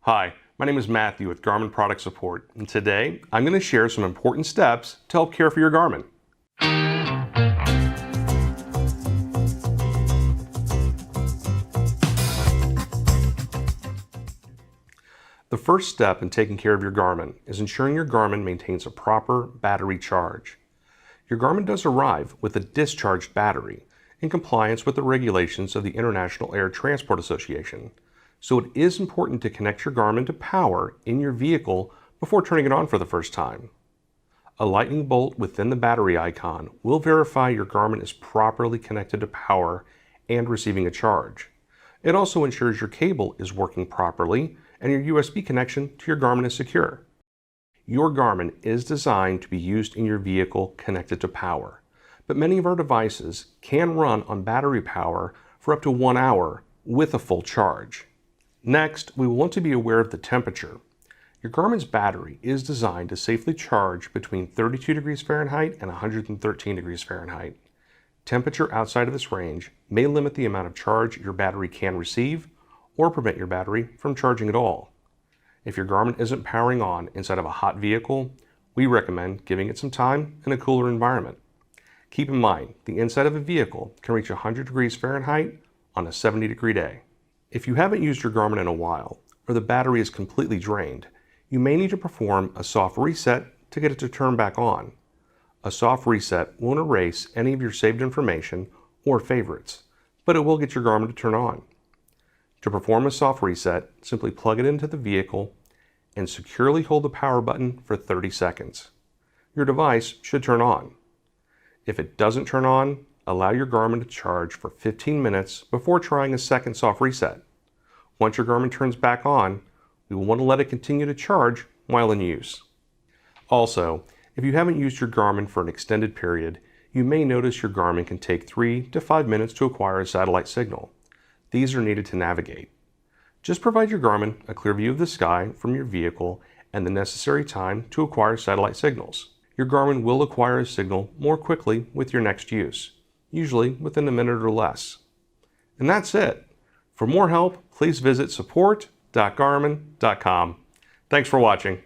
Hi, my name is Matthew with Garmin Product Support, and today I'm going to share some important steps to help care for your Garmin. The first step in taking care of your Garmin is ensuring your Garmin maintains a proper battery charge. Your Garmin does arrive with a discharged battery in compliance with the regulations of the International Air Transport Association. So it is important to connect your Garmin to power in your vehicle before turning it on for the first time. A lightning bolt within the battery icon will verify your Garmin is properly connected to power and receiving a charge. It also ensures your cable is working properly and your USB connection to your Garmin is secure. Your Garmin is designed to be used in your vehicle connected to power, but many of our devices can run on battery power for up to 1 hour with a full charge. Next, we want to be aware of the temperature. Your Garmin's battery is designed to safely charge between 32 degrees Fahrenheit and 113 degrees Fahrenheit. Temperature outside of this range may limit the amount of charge your battery can receive or prevent your battery from charging at all. If your Garmin isn't powering on inside of a hot vehicle, we recommend giving it some time in a cooler environment. Keep in mind, the inside of a vehicle can reach 100 degrees Fahrenheit on a 70-degree day. If you haven't used your Garmin in a while, or the battery is completely drained, you may need to perform a soft reset to get it to turn back on. A soft reset won't erase any of your saved information or favorites, but it will get your Garmin to turn on. To perform a soft reset, simply plug it into the vehicle and securely hold the power button for 30 seconds. Your device should turn on. If it doesn't turn on, allow your Garmin to charge for 15 minutes before trying a second soft reset. Once your Garmin turns back on, we will want to let it continue to charge while in use. Also, if you haven't used your Garmin for an extended period, you may notice your Garmin can take 3 to 5 minutes to acquire a satellite signal. These are needed to navigate. Just provide your Garmin a clear view of the sky from your vehicle and the necessary time to acquire satellite signals. Your Garmin will acquire a signal more quickly with your next use, usually within a minute or less. And that's it. For more help, please visit support.garmin.com. Thanks for watching.